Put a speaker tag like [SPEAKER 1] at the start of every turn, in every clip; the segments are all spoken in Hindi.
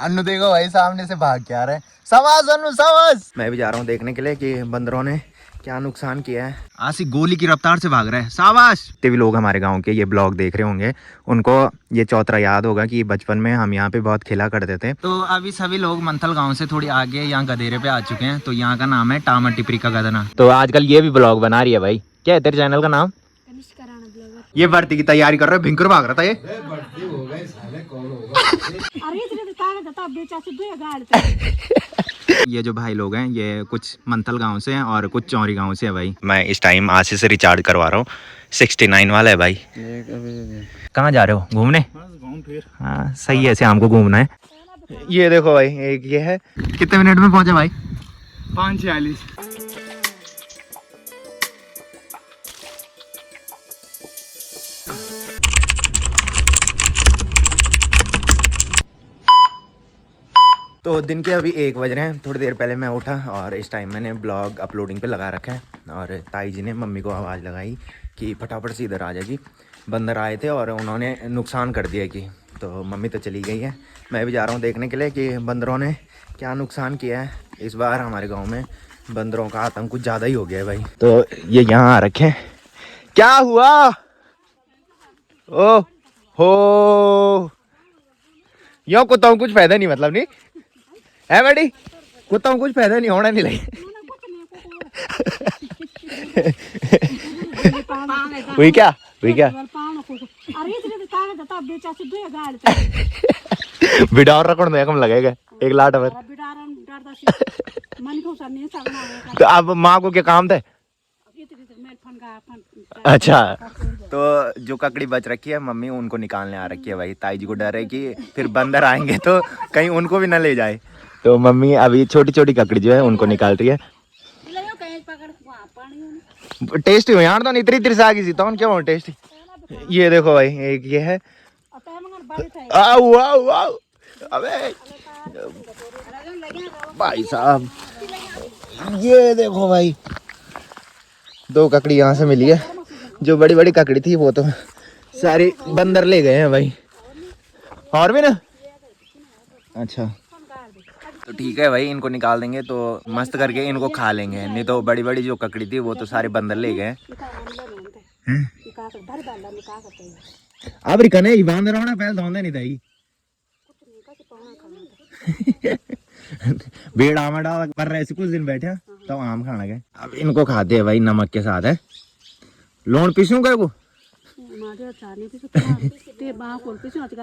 [SPEAKER 1] अन्नू देखो भाई सामने से भाग के आ रहे हैं। शाबाश अन्नू शाबाश। मैं भी जा रहा हूँ देखने के लिए कि बंदरों ने क्या नुकसान किया है। आसी गोली की रफ्तार से भाग रहा है। शाबाश। जितने भी लोग हमारे गांव के ये ब्लॉग देख रहे होंगे उनको ये चौतरा याद होगा कि बचपन में हम यहाँ पे बहुत खेला करते थे। तो अभी सभी लोग मंथल गांव से थोड़ी आगे यहाँ गधेरे पे आ चुके हैं। तो यहाँ का नाम है टामा टिपरी का गदना। तो आजकल ये भी ब्लॉग बना रही है भाई। क्या है तेरे चैनल का नाम? ये भर्ती की तैयारी कर रहे हो। भिंकर भाग रहा था ये। ये जो भाई लोग हैं ये कुछ मंथल गांव से हैं और कुछ चौरी गांव से है भाई। मैं इस टाइम आशीष से रिचार्ज करवा रहा हूँ। 69 वाला है भाई। कहाँ जा रहे हो? घूमने? हाँ सही है, शाम को घूमना है। ये देखो भाई एक ये है। कितने मिनट में पहुंचे भाई?
[SPEAKER 2] 5:46।
[SPEAKER 1] तो दिन के अभी 1 बज रहे हैं। थोड़ी देर पहले मैं उठा और इस टाइम मैंने ब्लॉग अपलोडिंग पे लगा रखा है। और ताई जी ने मम्मी को आवाज़ लगाई कि फटाफट से इधर आ जाएगी। बंदर आए थे और उन्होंने नुकसान कर दिया कि। तो मम्मी तो चली गई है, मैं भी जा रहा हूँ देखने के लिए कि बंदरों ने क्या नुकसान किया है। इस बार हमारे गाँव में बंदरों का आतंक कुछ ज़्यादा ही हो गया है भाई। तो ये यहाँ आ रखे हैं। क्या हुआ? ओ हो यो कुत्ता कुछ फायदा नहीं, मतलब नहीं है बेटी। कुत्ता कुछ फायदा नहीं होना नहीं लगे। हुई क्या बिडार रखने में कम लगेगा 1 लाख भर। तो अब माँ को क्या काम थे? अच्छा, तो जो ककड़ी बच रखी है मम्मी उनको निकालने आ रखी है भाई। ताई जी को डर है कि फिर बंदर आएंगे तो कहीं उनको भी ना ले जाए। तो मम्मी अभी छोटी छोटी ककड़ी जो है उनको निकाल रही है। टेस्टी हो यार, तो इतनी इतनी सागी सी तो क्या टेस्टी। ये देखो भाई एक ये है। आओ आओ आओ। अबे भाई साहब ये देखो भाई 2 ककड़ी यहाँ से मिली है। जो बड़ी बड़ी ककड़ी थी वो तो सारी बंदर ले गए हैं भाई। और भी ना? अच्छा तो ठीक है भाई, इनको निकाल देंगे तो मस्त करके इनको खा लेंगे। नहीं तो बड़ी बड़ी जो ककड़ी थी वो तो सारे बंदर ले गए। अब रिकने ही बांध रहा पहले धोंदे नहीं था भेड़ आम डाल कर रहे कुछ दिन बैठे तो आम खाना गए। अब इनको खाते हैं भाई नमक के साथ है। लोन पीसूं गए वो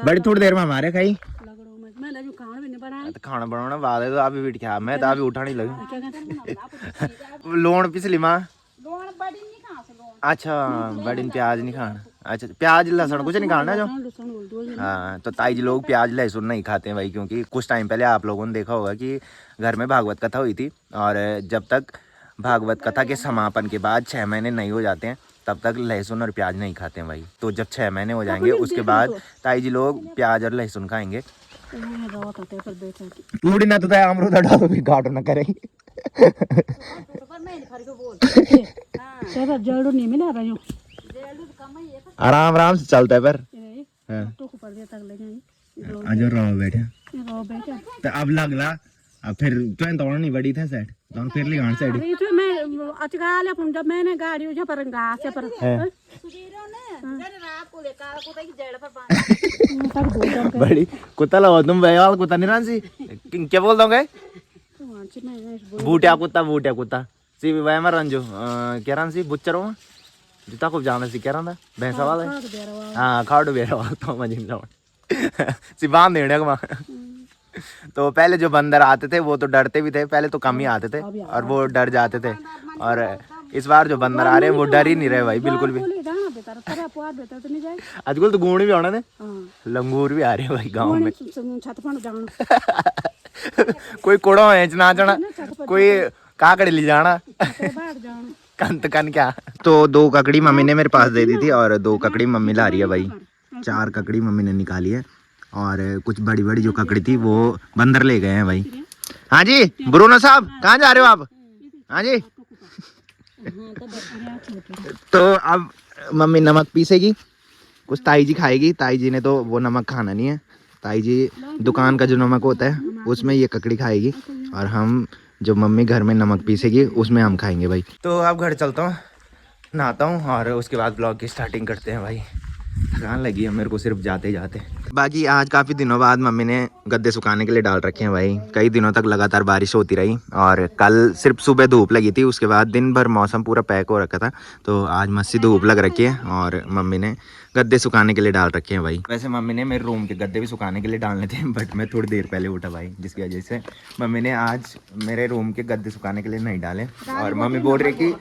[SPEAKER 1] बड़ी थोड़ी देर में हमारे खाई खाना बनाना बाद है। तो अभी भी क्या मैं तो अभी उठा नहीं लगी लोन पिछली माँ। अच्छा बड़ी प्याज नहीं खाना। अच्छा प्याज लहसुन कुछ नहीं खाना जो। हाँ तो ताई जी लोग प्याज लहसुन नहीं खाते हैं भाई, क्योंकि कुछ टाइम पहले आप लोगों ने देखा होगा कि घर में भागवत कथा हुई थी। और जब तक भागवत कथा के समापन के बाद 6 महीने नहीं हो जाते हैं तब तक लहसुन और प्याज नहीं खाते हैं भाई। तो जब 6 महीने हो जाएंगे उसके बाद ताई जी लोग प्याज और लहसुन खाएंगे। पूरी ना तो अमरूद डालो भी घाट ना करेंगे। आराम आराम से चलता है पर अजो रो बैठे तो अब लगला अब फिर तो तोड़ नहीं बड़ी था सेट तो फिर ली साइड
[SPEAKER 3] मैं अचकाले जब मैंने गाड़ी उठा पर घास से पर
[SPEAKER 1] बड़ी कुत्ता लगाओ तुम भाई कुत्ता नहीं रांसी क्या बोल दोगे? बूटिया कुत्ता सी वह मैं रंजो क्या रांसी बुच्चर हो जूता खूब जाना सी क्या रहा भैंसा वाला। हाँ खाड़ बेरा वाला तो मजीन सी बांध देने का। तो पहले जो बंदर आते थे वो तो डरते भी थे, पहले तो कम ही आते थे और वो डर जाते थे। और इस बार जो बंदर आ रहे हैं वो डर ही नहीं रहे भाई बिल्कुल भी। आजकल तो गूण भी आना थे, लंगूर भी आ रहे हैं भाई गाँव में। कोई कोड़ो है ना जाना, कोई काकड़ी ले जाना कंत कन क्या। तो 2 ककड़ी मम्मी ने मेरे पास दे दी थी और 2 ककड़ी मम्मी ला रही है भाई। 4 ककड़ी मम्मी ने निकाली है और कुछ बड़ी बड़ी जो ककड़ी थी वो बंदर ले गए हैं भाई। हाँ जी ब्रूनो साहब कहाँ जा रहे हो आप? हाँ जी तो अब मम्मी नमक पीसेगी, कुछ ताई जी खाएगी। ताई जी ने तो वो नमक खाना नहीं है, ताई जी दुकान का जो नमक होता है उसमें ये ककड़ी खाएगी और हम जो मम्मी घर में नमक पीसेगी उसमें हम खाएंगे भाई। तो अब घर चलता हूँ, नहाता हूँ और उसके बाद ब्लॉग की स्टार्टिंग करते हैं भाई। थकान लगी है मेरे को सिर्फ जाते जाते। बाकी आज काफ़ी दिनों बाद मम्मी ने गद्दे सुखाने के लिए डाल रखे हैं भाई। कई दिनों तक लगातार बारिश होती रही और कल सिर्फ सुबह धूप लगी थी, उसके बाद दिन भर मौसम पूरा पैक हो रखा था। तो आज मस्ती धूप लग रखी है और मम्मी ने गद्दे सुखाने के लिए डाल रखे हैं भाई। वैसे मम्मी ने मेरे रूम के गद्दे भी सुखाने के लिए डालने थे, बट मैं थोड़ी देर पहले उठा भाई, जिसकी वजह से मम्मी ने आज मेरे रूम के गद्दे सुखाने के लिए नहीं डाले। और मम्मी बोल रही कि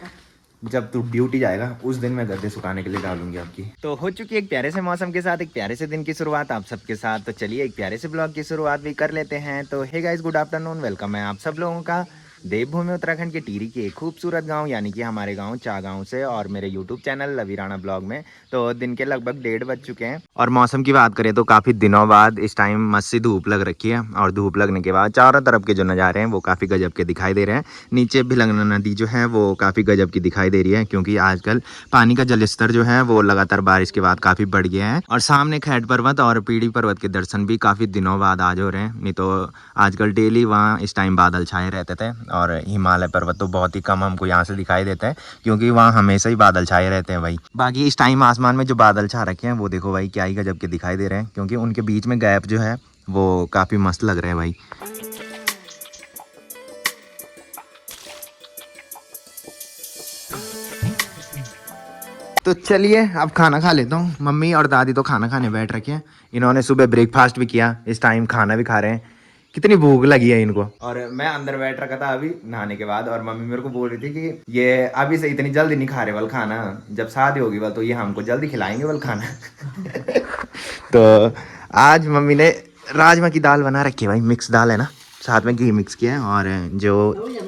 [SPEAKER 1] जब तू ड्यूटी जाएगा उस दिन मैं गद्दे सुखाने के लिए डालूंगी आपकी। तो हो चुकी है एक प्यारे से मौसम के साथ एक प्यारे से दिन की शुरुआत आप सबके साथ। तो चलिए एक प्यारे से ब्लॉग की शुरुआत भी कर लेते हैं। तो hey guys, good afternoon, welcome है आप सब लोगों का देवभूमि उत्तराखंड के टिहरी के एक खूबसूरत गांव यानी कि हमारे गांव चागांव से और मेरे यूट्यूब चैनल लवी राणा ब्लॉग में। तो दिन के लगभग 1:30 बज चुके हैं और मौसम की बात करें तो काफ़ी दिनों बाद इस टाइम मस्त सी धूप लग रखी है और धूप लगने के बाद चारों तरफ के जो नज़ारे हैं वो काफ़ी गजब के दिखाई दे रहे हैं। नीचे भिलंगना नदी जो है वो काफ़ी गजब की दिखाई दे रही है, क्योंकि आजकल पानी का जलस्तर जो है वो लगातार बारिश के बाद काफ़ी बढ़ गया है। और सामने खैट पर्वत और पीढ़ी पर्वत के दर्शन भी काफ़ी दिनों बाद आज हो रहे हैं, नहीं तो आजकल डेली वहाँ इस टाइम बादल छाए रहते थे। और हिमालय पर्वत तो बहुत ही कम हमको यहाँ से दिखाई देता है, क्योंकि वहाँ हमेशा ही बादल छाए रहते हैं भाई। बाकी इस टाइम आसमान में जो बादल छा रखे हैं वो देखो भाई क्या ही गजब के दिखाई दे रहे हैं, क्योंकि उनके बीच में गैप जो है वो काफ़ी मस्त लग रहे हैं भाई। तो चलिए अब खाना खा लेता हूँ। मम्मी और दादी तो खाना खाने बैठ रखे हैं, इन्होंने सुबह ब्रेकफास्ट भी किया, इस टाइम खाना भी खा रहे हैं। कितनी भूख लगी है इनको। और मैं अंदर बैठ रखा था अभी नहाने के बाद, और मम्मी मेरे को बोल रही थी कि ये अभी से इतनी जल्दी नहीं खा रहे वाल खाना, जब शादी होगी वाल तो ये हमको जल्दी खिलाएंगे वाल खाना। तो आज मम्मी ने राजमा की दाल बना रखी है भाई, मिक्स दाल है ना, साथ में घी मिक्स किया है। और जो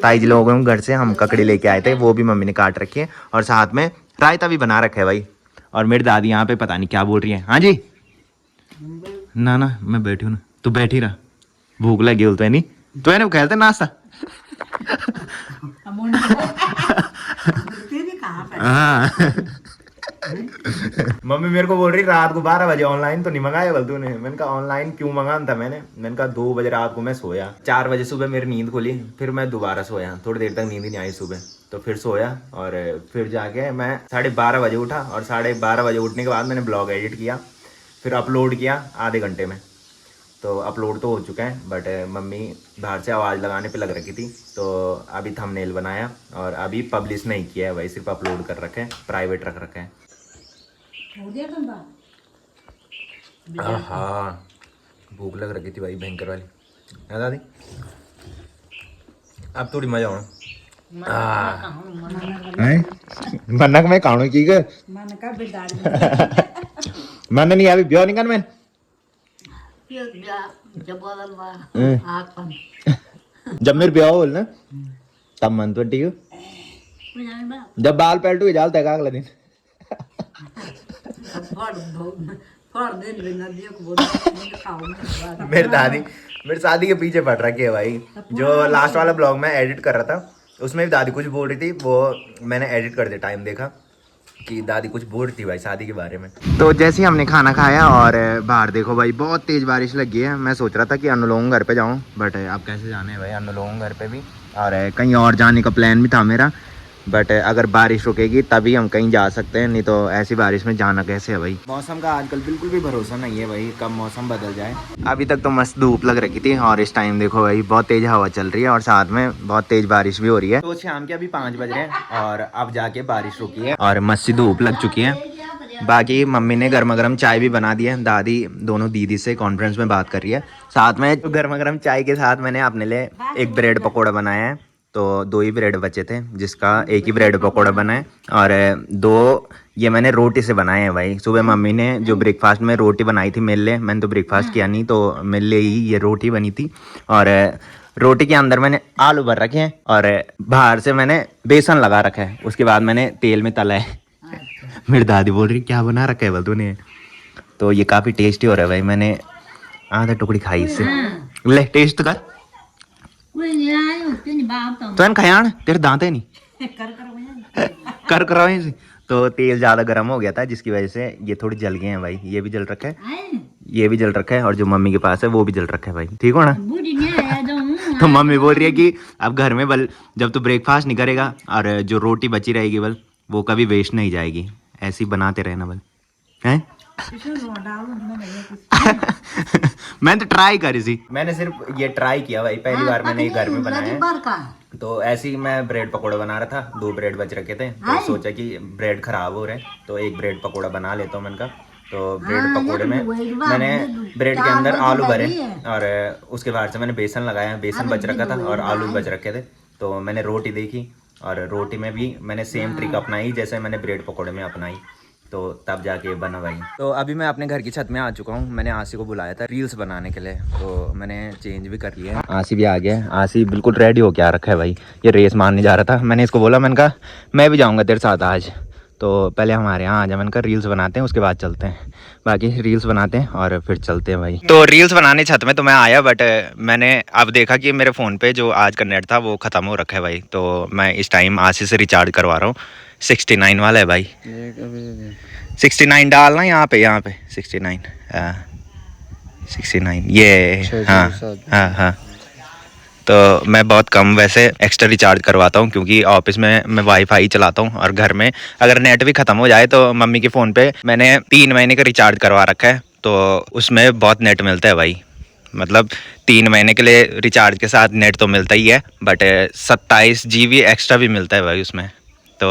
[SPEAKER 1] ताई जी लोगों घर से हम ककड़ी लेके आए थे वो भी मम्मी ने काट रखी है, और साथ में रायता भी बना रखा है भाई। और मेरी दादी यहाँ पे पता नहीं क्या बोल रही है। हाँ जी ना ना मैं बैठी हूँ ना, तू बैठी रहा, भूख लगी बोलते है नहीं तो है ना कहते नाश्ता। हाँ मम्मी मेरे को बोल रही रात को 12 बजे ऑनलाइन तो नहीं मंगाया बोल तूने। मैंने कहा ऑनलाइन क्यों मंगाना था, मैंने कहा 2 बजे रात को मैं सोया, 4 बजे सुबह मेरी नींद खुली, फिर मैं दोबारा सोया, थोड़ी देर तक नींद ही नहीं आई सुबह, तो फिर सोया और फिर जाके मैं 12:30 बजे उठा। और 12:30 बजे उठने के बाद मैंने ब्लॉग एडिट किया, फिर अपलोड किया आधे घंटे में। तो अपलोड तो हो चुका है, बट मम्मी बाहर से आवाज़ लगाने पे लग रखी थी, तो अभी थंबनेल बनाया और अभी पब्लिश नहीं किया है भाई, सिर्फ अपलोड कर रखे हैं, प्राइवेट रख रखे हैं। हाँ भूख लग रखी थी भाई भयंकर वाली है दादी। अब थोड़ी मजा हो मन में काणो की मन नहीं अभी ब्यो निकल में जब मेरे ब्याह हो ना तब मन तो ठीक है, जब बाल पलटू जालता है अगला दिन। मेरी शादी के पीछे पड़ रखी है भाई। जो लास्ट वाला ब्लॉग मैं एडिट कर रहा था उसमें भी दादी कुछ बोल रही थी, वो मैंने एडिट कर दिया, टाइम देखा कि दादी कुछ बोल रही थी भाई शादी के बारे में। तो जैसे ही हमने खाना खाया और बाहर देखो भाई बहुत तेज बारिश लगी है। मैं सोच रहा था कि अनुलोम घर पे जाऊं, बट अब कैसे जाने हैं भाई अनुलोम घर पे भी, और कहीं और जाने का प्लान भी था मेरा, बट अगर बारिश रुकेगी तभी हम कहीं जा सकते हैं, नहीं तो ऐसी बारिश में जाना कैसे है भाई। मौसम का आजकल बिल्कुल भी भरोसा नहीं है भाई, कब मौसम बदल जाए। अभी तक तो मस्त धूप लग रखी थी और इस टाइम देखो भाई बहुत तेज हवा चल रही है और साथ में बहुत तेज बारिश भी हो रही है। तो शाम के अभी 5 बज रहे हैं और अब जाके बारिश रुकी है और मस्त धूप लग चुकी है। बाकी मम्मी ने गर्मा गर्म चाय भी बना दी है, दादी दोनों दीदी से कॉन्फ्रेंस में बात कर रही है। साथ में गर्मा गर्म चाय के साथ मैंने अपने लिए एक ब्रेड पकौड़ा बनाया है, तो 2 ही ब्रेड बचे थे, जिसका एक ही ब्रेड पकौड़ा बना है और 2 ये मैंने रोटी से बनाए हैं भाई। सुबह मम्मी ने जो ब्रेकफास्ट में रोटी बनाई थी मेरे लिए, मैंने तो ब्रेकफास्ट किया नहीं, तो मेरे लिए ही ये रोटी बनी थी। और रोटी के अंदर मैंने आलू भर रखे हैं और बाहर से मैंने बेसन लगा रखा है, उसके बाद मैंने तेल में तला है। मेरी दादी बोल रही क्या बना रखा है बोल तूने, तो ये काफ़ी टेस्टी हो रहा है भाई। मैंने आधा टुकड़ी खाई इससे, ले टेस्ट कर तो खाया तेरे दांत है नहीं कर कराओ तो तेल ज़्यादा गर्म हो गया था जिसकी वजह से ये थोड़ी जल गए हैं भाई। ये भी जल रखा है, ये भी जल रखा है, और जो मम्मी के पास है वो भी जल रखा है भाई। ठीक हो ना? तो मम्मी बोल रही है कि अब घर में बल जब तू ब्रेकफास्ट नहीं करेगा और जो रोटी बची रहेगी बल वो कभी वेस्ट नहीं जाएगी, ऐसी बनाते रहना बल हैं। मैंने तो ट्राई करी थी, मैंने सिर्फ ये ट्राई किया भाई, पहली बार मैंने ये घर में बनाया। तो ऐसे ही मैं ब्रेड पकोड़ा बना रहा था, 2 ब्रेड बच रखे थे, तो सोचा कि ब्रेड खराब हो रहे हैं तो एक ब्रेड पकोड़ा बना लेता हूँ मैंने कहा। तो ब्रेड पकोड़े में मैंने ब्रेड के अंदर आलू भरे और उसके बाद से मैंने बेसन लगाया, बेसन बच रखा था और आलू बच रखे थे। तो मैंने रोटी देखी और रोटी में भी मैंने सेम ट्रिक अपनाई जैसे मैंने ब्रेड पकोड़े में अपनाई, तो तब जाके बना भाई। तो अभी मैं अपने घर की छत में आ चुका हूँ। मैंने आसी को बुलाया था रील्स बनाने के लिए, तो मैंने चेंज भी कर लिया है। आसी भी आ गया, आसी बिल्कुल रेडी हो के आ रखा है भाई। ये रेस मारने जा रहा था, मैंने इसको बोला, मैंने कहा मैं भी जाऊँगा तेरे साथ आज, तो पहले हमारे यहाँ आ जा। मैंने कहा रील्स बनाते हैं उसके बाद चलते हैं, बाकी रील्स बनाते हैं और फिर चलते हैं भाई। तो रील्स बनाने छत में तो मैं आया, बट मैंने अब देखा कि मेरे फ़ोन पे जो आज का नेट था वो ख़त्म हो रखा है भाई। तो मैं इस टाइम आसी से रिचार्ज करवा रहा हूँ, 69 वाला है भाई। 69 डालना यहाँ पे 69 69 ये। हाँ हाँ। तो मैं बहुत कम वैसे एक्स्ट्रा रिचार्ज करवाता हूँ क्योंकि ऑफिस में मैं वाईफाई चलाता हूँ और घर में अगर नेट भी ख़त्म हो जाए तो मम्मी के फ़ोन पे मैंने 3 महीने का रिचार्ज करवा रखा है, तो उसमें बहुत नेट मिलता है भाई। मतलब 3 महीने के लिए रिचार्ज के साथ नेट तो मिलता ही है, बट 27 GB एक्स्ट्रा भी मिलता है भाई उसमें। तो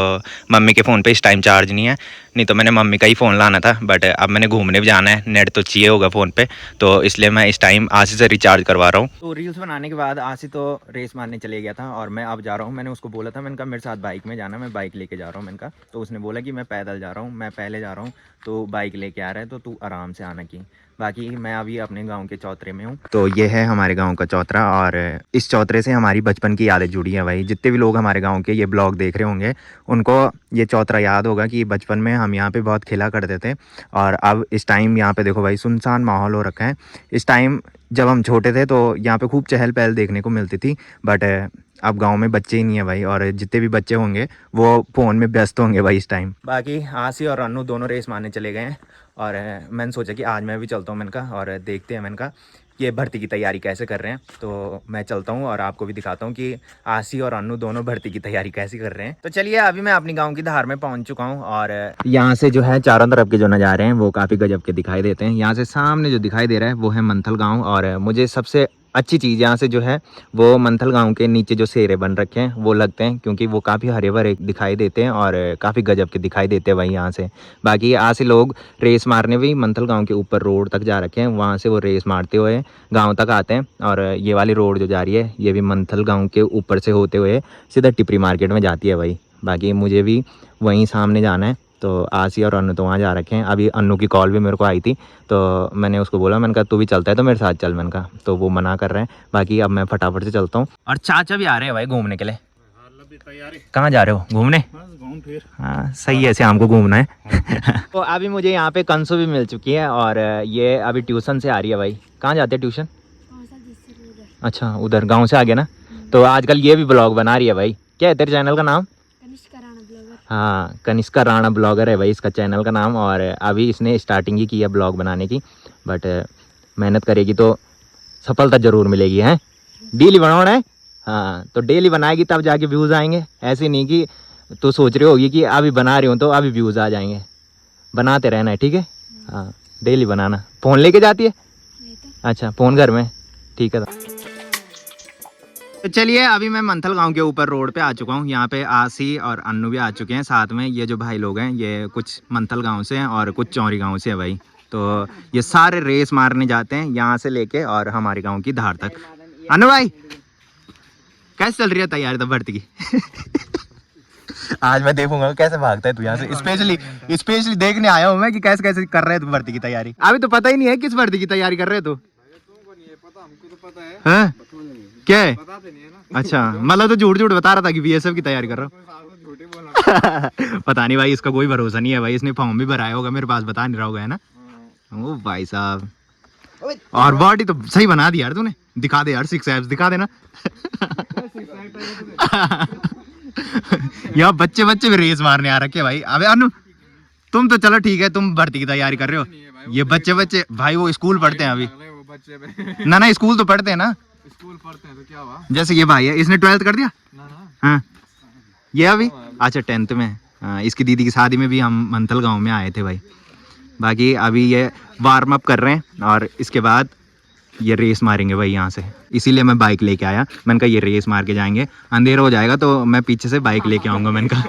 [SPEAKER 1] मम्मी के फ़ोन पे इस टाइम चार्ज नहीं है, नहीं तो मैंने मम्मी का ही फ़ोन लाना था, बट अब मैंने घूमने भी जाना है, नेट तो चाहिए होगा फ़ोन पे, तो इसलिए मैं इस टाइम आशी से रिचार्ज करवा रहा हूँ। तो रील्स बनाने के बाद आशी तो रेस मारने चले गया था और मैं अब जा रहा हूँ। मैंने उसको बोला था, मैंने कहा मेरे साथ बाइक में जाना, मैं बाइक लेके जा रहा हूँ मैंने कहा। तो उसने बोला कि मैं पैदल जा रहा हूँ, मैं पहले जा रहा हूँ, तो बाइक लेके आ रहा है तो तू आराम से आना की। बाकी मैं अभी अपने गांव के चौतरे में हूँ। तो ये है हमारे गांव का चौतरा और इस चौतरे से हमारी बचपन की यादें जुड़ी हैं भाई। जितने भी लोग हमारे गांव के ये ब्लॉग देख रहे होंगे उनको ये चौतरा याद होगा कि बचपन में हम यहाँ पे बहुत खेला करते थे। और अब इस टाइम यहाँ पे देखो भाई सुनसान माहौल हो रखा है। इस टाइम जब हम छोटे थे तो यहाँ पे खूब चहल पहल देखने को मिलती थी, बट अब गांव में बच्चे ही नहीं है भाई, और जितने भी बच्चे होंगे वो फ़ोन में व्यस्त होंगे भाई इस टाइम। बाकी आसी और अन्नू दोनों रेस मारने चले गए हैं और मैंने सोचा कि आज मैं भी चलता हूँ मैंने कहा, और देखते हैं मैंने कहा ये भर्ती की तैयारी कैसे कर रहे हैं। तो मैं चलता हूँ और आपको भी दिखाता हूँ कि आसी और अन्नू दोनों भर्ती की तैयारी कैसे कर रहे हैं। तो चलिए अभी मैं अपनी गांव की धार में पहुँच चुका हूँ और यहाँ से जो है चारों तरफ के जो नज़ारे हैं वो काफ़ी गजब के दिखाई देते हैं। यहाँ से सामने जो दिखाई दे रहा है वो है मंथल गाँव, और मुझे सबसे अच्छी चीज़ यहाँ से जो है वो मंथल गांव के नीचे जो सेरे बन रखे हैं वो लगते हैं, क्योंकि वो काफ़ी हरे भरे दिखाई देते हैं और काफ़ी गजब के दिखाई देते हैं भाई यहाँ से। बाकी यहाँ से लोग रेस मारने भी मंथल गांव के ऊपर रोड तक जा रखे हैं, वहाँ से वो रेस मारते हुए गांव तक आते हैं। और ये वाली रोड जो जा रही है ये भी मंथल गाँव के ऊपर से होते हुए सीधा टिपरी मार्केट में जाती है भाई। बाकी मुझे भी वहीं सामने जाना है, तो आसी और अन्नू तो वहाँ जा रखे हैं। अभी अन्नू की कॉल भी मेरे को आई थी, तो मैंने उसको बोला, मैंने कहा तू भी चलता है तो मेरे साथ चल, मैंने कहा, तो वो मना कर रहे हैं। बाकी अब मैं फटाफट से चलता हूँ। और चाचा भी आ रहे हैं भाई घूमने के लिए। कहाँ जा रहे हो? घूमने? हाँ सही है, शाम को घूमना है। तो अभी मुझे यहाँ पे कंसु भी मिल चुकी है और ये अभी ट्यूशन से आ रही है भाई। कहाँ जाते हैं ट्यूशन? अच्छा उधर गाँव से आ गया ना। तो आजकल ये भी ब्लॉग बना रही है भाई। क्या है तेरे चैनल का नाम? हाँ कनिष्का राणा ब्लॉगर है भाई इसका चैनल का नाम, और अभी इसने स्टार्टिंग ही की है ब्लॉग बनाने की, बट मेहनत करेगी तो सफलता ज़रूर मिलेगी। हैं डेली बनाना है? हाँ तो डेली बनाएगी तब जाके व्यूज़ आएंगे। ऐसे नहीं कि तो सोच रही होगी कि अभी बना रही हूँ तो अभी व्यूज़ आ जाएंगे। बनाते रहना है, ठीक है? हाँ डेली बनाना। फ़ोन लेके जाती है? अच्छा फ़ोन घर में, ठीक है। तो चलिए अभी मैं मंथल गांव के ऊपर रोड पे आ चुका हूँ। यहाँ पे आसी और अन्नू भी आ चुके हैं साथ में। ये जो भाई लोग हैं ये कुछ मंथल गांव से हैं और कुछ चौरी गांव से है भाई। तो ये सारे रेस मारने जाते हैं यहाँ से लेके और हमारे गांव की धार तक। अन्नू भाई कैसे चल रही है तैयारी तो भर्ती की? आज मैं देखूंगा कैसे भागता है तू यहाँ से। स्पेशली देखने आया हूँ मैं कि कैसे कैसे कर रहे है तू भर्ती की तैयारी। अभी तो पता ही नहीं है किस भर्ती की तैयारी कर रहे तू। हाँ क्या है? अच्छा मतलब तो झूठ बता रहा था कि बीएसएफ की तैयारी कर रहा हूँ। पता नहीं भाई, इसका कोई भरोसा नहीं है भाई। इसने फॉर्म भी भराया होगा, मेरे पास बता नहीं रहा होगा, है ना? ओ भाई साहब, और बॉडी तो सही बना दी यार तूने। दिखा दे यार 6 एब्स दिखा देना। यहाँ बच्चे बच्चे भी रेस मारने आ रखे भाई। अबे अनु तुम तो चलो ठीक है, तुम भर्ती की तैयारी कर रहे हो। ये बच्चे बच्चे भाई वो स्कूल पढ़ते हैं अभी।
[SPEAKER 2] वो बच्चे
[SPEAKER 1] ना स्कूल तो पढ़ते हैं ना।
[SPEAKER 2] स्कूल पढ़ते हैं तो क्या हुआ?
[SPEAKER 1] जैसे ये भाई है, इसने 12th कर दिया।
[SPEAKER 2] ना
[SPEAKER 1] हाँ ये अभी अच्छा 10th में। हाँ, इसकी दीदी की शादी में भी हम मंथल गांव में आए थे भाई। बाकी अभी ये वार्म अप कर रहे हैं और इसके बाद ये रेस मारेंगे भाई यहाँ से। इसीलिए मैं बाइक लेके आया। मैंने कहा ये रेस मार के जाएंगे, अंधेरा हो जाएगा तो मैं पीछे से बाइक लेके आऊंगा। मैंने कहा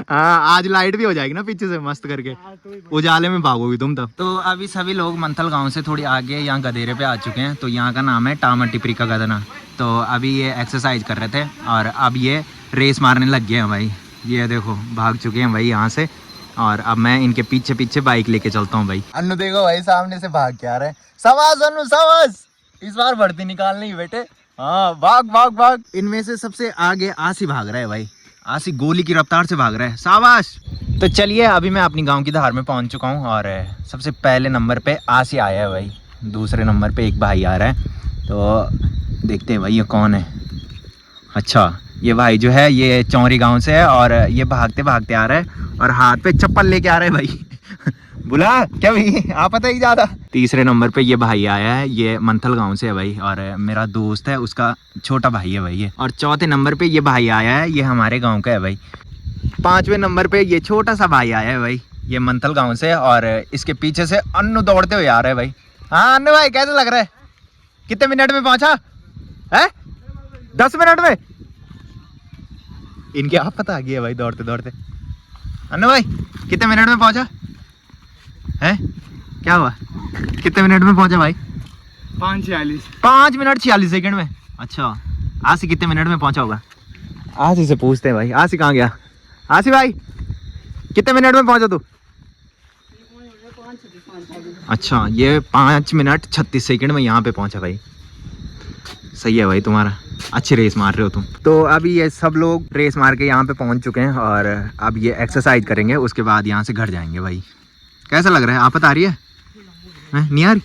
[SPEAKER 1] हाँ आज लाइट भी हो जाएगी ना पीछे से मस्त करके, उजाले में भागोगी तुम तब। तो अभी सभी लोग मंथल गांव से थोड़ी आगे यहाँ गदेरे पे आ चुके हैं। तो यहाँ का नाम है टामा टिपरी का गदना। तो अभी ये एक्सरसाइज कर रहे थे और अब ये रेस मारने लग गए हैं भाई। ये देखो भाग चुके हैं भाई यहाँ से और अब मैं इनके पीछे पीछे बाइक लेके चलता हूँ भाई। अन्नू देखो भाई सामने से भाग के आ रहे हैं। शाबाश अन्नू शाबाश, इस बार भर्ती निकालनी है बेटे। हाँ भाग भाग भाग। इनमें से सबसे आगे आसी भाग रहा है भाई। आसी गोली की रफ्तार से भाग रहा है, शाबाश। तो चलिए अभी मैं अपनी गांव की धार में पहुंच चुका हूं और सबसे पहले नंबर पे आसी आया है भाई। दूसरे नंबर पे एक भाई आ रहा है। तो देखते हैं भाई ये कौन है। अच्छा ये भाई जो है ये चौरी गांव से है और ये भागते भागते आ रहा है और हाथ पे चप्पल लेके आ रहा है भाई। बुला क्या भाई, आप पता ही ज़्यादा। तीसरे नंबर पे ये भाई आया है, ये मंथल गांव से है भाई और मेरा दोस्त है, उसका छोटा भाई है भाई ये। और चौथे नंबर पे ये भाई आया है, ये हमारे गांव का है भाई। पांचवें नंबर पे ये छोटा सा भाई आया है भाई, ये मंथल गांव से। और इसके पीछे से अन्नू दौड़ते हुए आ रहा है भाई। हाँ अन्नू भाई कैसा लग रहा है? कितने मिनट में पहुंचा है? 10 मिनट में। इनके आप पता आ गया भाई दौड़ते दौड़ते। अन्नू भाई कितने मिनट में पहुंचा है? क्या हुआ, कितने मिनट में पहुंचा भाई?
[SPEAKER 2] 5:46।
[SPEAKER 1] 5 मिनट 46 सेकंड में। अच्छा आसी कितने मिनट में पहुंचा होगा? आसी से पूछते हैं भाई। आसी कहाँ गया? आसी भाई कितने मिनट में पहुंचा तू? अच्छा ये 5 मिनट 36 सेकंड में यहाँ पे पहुंचा भाई। सही है भाई तुम्हारा, अच्छी रेस मार रहे हो तुम। तो अभी ये सब लोग रेस मार के यहाँ पे पहुंच चुके हैं और अब ये एक्सरसाइज करेंगे, उसके बाद यहाँ से घर जाएंगे भाई। कैसा लग रहा है? आप बता रही है? नहीं आ रही?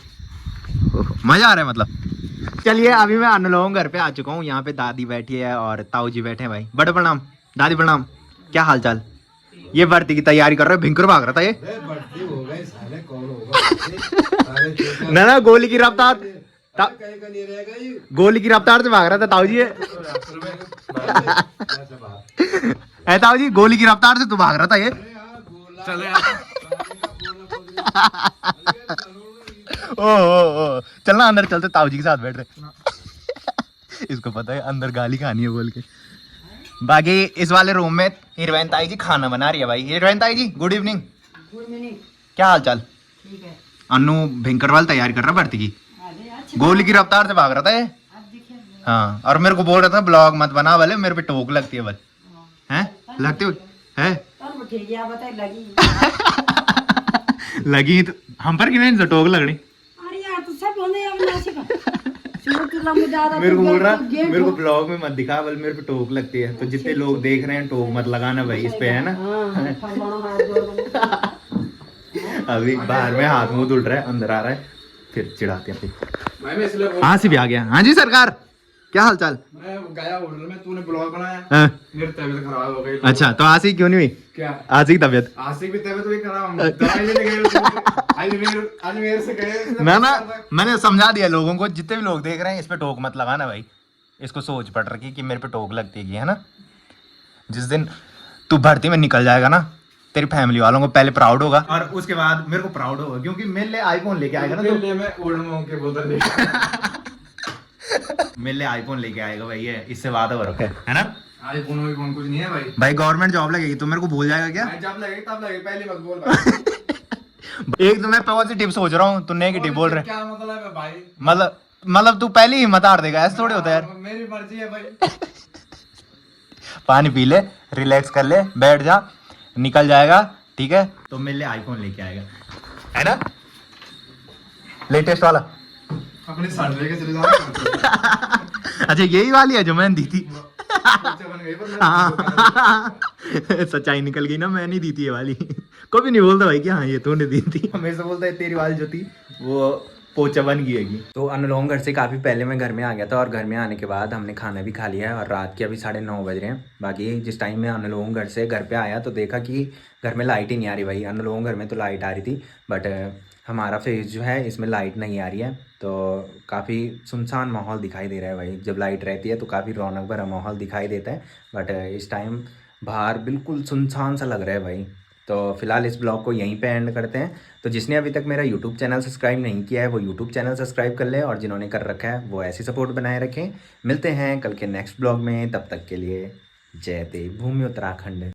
[SPEAKER 1] मजा आ रहा है मतलब। चलिए अभी मैं अन्नू लोगों घर पे आ चुका हूँ। यहाँ पे दादी बैठी है और ताऊ जी बैठे हैं भाई। बड़े प्रणाम दादी प्रणाम, क्या हाल चाल? ये भर्ती की तैयारी कर रहे हो, भिंकर भाग रहा था ये। ना गोली की रफ्तार, गोली की रफ्तार से भाग रहा था ताऊ जी। है ताऊ जी, गोली की रफ्तार से तू भाग रहा था ये। ओ चलना अंदर चलते, ताऊ जी के साथ बैठ रहे। इसको पता है अंदर गाली खानी है बोल के। बाकी इस वाले रूम में हीरोइन ताई जी खाना बना रही है भाई। हीरोइन ताई जी गुड इवनिंग। क्या हाल चाल?
[SPEAKER 3] ठीक है।
[SPEAKER 1] अन्नू भिंकर वाल तैयारी कर रहा भर्ती की। गोली की रफ्तार से भाग रहा था ये। हाँ और मेरे को बोल रहा था ब्लॉग मत बना वाले, मेरे पे टोक लगती है बल। हैं लगती हो है? लगी तो हम पर कि टोक लग रही।
[SPEAKER 3] अरे यार तू सब होने
[SPEAKER 1] मेरे को बोल रहा मेरे को ब्लॉग में मत दिखा, बल मेरे पे टोक लगती है। तो जितने लोग देख रहे हैं टोक मत लगाना भाई इस पे, है ना। अभी बाहर में हाथ मुंह धुल रहा है, अंदर आ रहा है फिर चिढ़ाते हैं। हाँ से भी आ गया। हाँ जी सरकार, क्या हाल चाल?
[SPEAKER 2] मैं गया होटल में, तूने ब्लॉग बनाया।
[SPEAKER 1] हाँ।
[SPEAKER 2] मेरी तबीयत खराब हो गई।
[SPEAKER 1] अच्छा तो आसी क्यों नहीं हुई?
[SPEAKER 2] क्या
[SPEAKER 1] आसी की तबीयत?
[SPEAKER 2] आसिक भी तबीयत हुई खराब, दवाई लेने गए। आज मेरे से गए
[SPEAKER 1] ना मैंने समझा दिया लोगों को, जितने भी लोग देख रहे हैं इस पे टोक मत लगाना भाई। इसको सोच पड़ रखी कि मेरे पे टोक लगती है ना। जिस दिन तू भर्ती में निकल जाएगा ना, तेरी फैमिली वालों को पहले प्राउड होगा और उसके बाद मेरे को प्राउड होगा, क्योंकि मेरे लिए आईफोन लेके आएगा ना। तो
[SPEAKER 2] मैं ओल्ड मॉन्क के बोतल
[SPEAKER 1] मेरे लिए आईफोन लेके आएगा भाई, ये इससे वादा हो रखा है ना।
[SPEAKER 2] आईफोन कुछ नहीं है भाई।
[SPEAKER 1] भाई गवर्नमेंट जॉब लगेगी तो मेरे को भूल जाएगा क्या?
[SPEAKER 2] जब लगेगी तब लगेगी, पहले मत बोल भाई।
[SPEAKER 1] एक तो मैं पॉजिटिव सोच रहा हूँ, तू नेगेटिव बोल रहे।
[SPEAKER 2] क्या मतलब है भाई?
[SPEAKER 1] मतलब तू पहले ही हिम्मत हार देगा, ऐसा थोड़ी होता है यार।
[SPEAKER 2] मेरी मर्जी है भाई।
[SPEAKER 1] पानी पी ले, रिलैक्स कर ले, बैठ जा, निकल जाएगा ठीक है। तो मेरे लिए आईफोन लेके आएगा, है ना, लेटेस्ट वाला।
[SPEAKER 2] अपनी साइड लेके चले जाओ।
[SPEAKER 1] अच्छा यही वाली है जो मैंने दी थी। सच्चाई निकल गई ना, मैं नहीं दी थी ये वाली। कोई भी नहीं बोलता भाई कि हाँ ये तूने दी थी। हमेशा बोलता है तेरी वाली जो थी वो
[SPEAKER 2] पोचा बन गई।
[SPEAKER 1] तो अनुलोम घर से काफ़ी पहले मैं घर में आ गया था और घर में आने के बाद हमने खाना भी खा लिया है और रात के अभी 9:30 बज रहे हैं। बाकी जिस टाइम मैं अनुलोम घर से घर पे आया तो देखा कि घर में लाइट ही नहीं आ रही भाई। अनुलोम घर में तो लाइट आ रही थी बट हमारा फेस जो है इसमें लाइट नहीं आ रही है, तो काफ़ी सुनसान माहौल दिखाई दे रहा है भाई। जब लाइट रहती है तो काफ़ी रौनक भरा माहौल दिखाई देता है बट इस टाइम बाहर बिल्कुल सुनसान सा लग रहा है भाई। तो फिलहाल इस ब्लॉग को यहीं पे एंड करते हैं। तो जिसने अभी तक मेरा यूट्यूब चैनल सब्सक्राइब नहीं किया है वो यूट्यूब चैनल सब्सक्राइब कर ले और जिन्होंने कर रखा है वो ऐसी सपोर्ट बनाए रखें। मिलते हैं कल के नेक्स्ट ब्लॉग में, तब तक के लिए जय देव भूमि उत्तराखंड।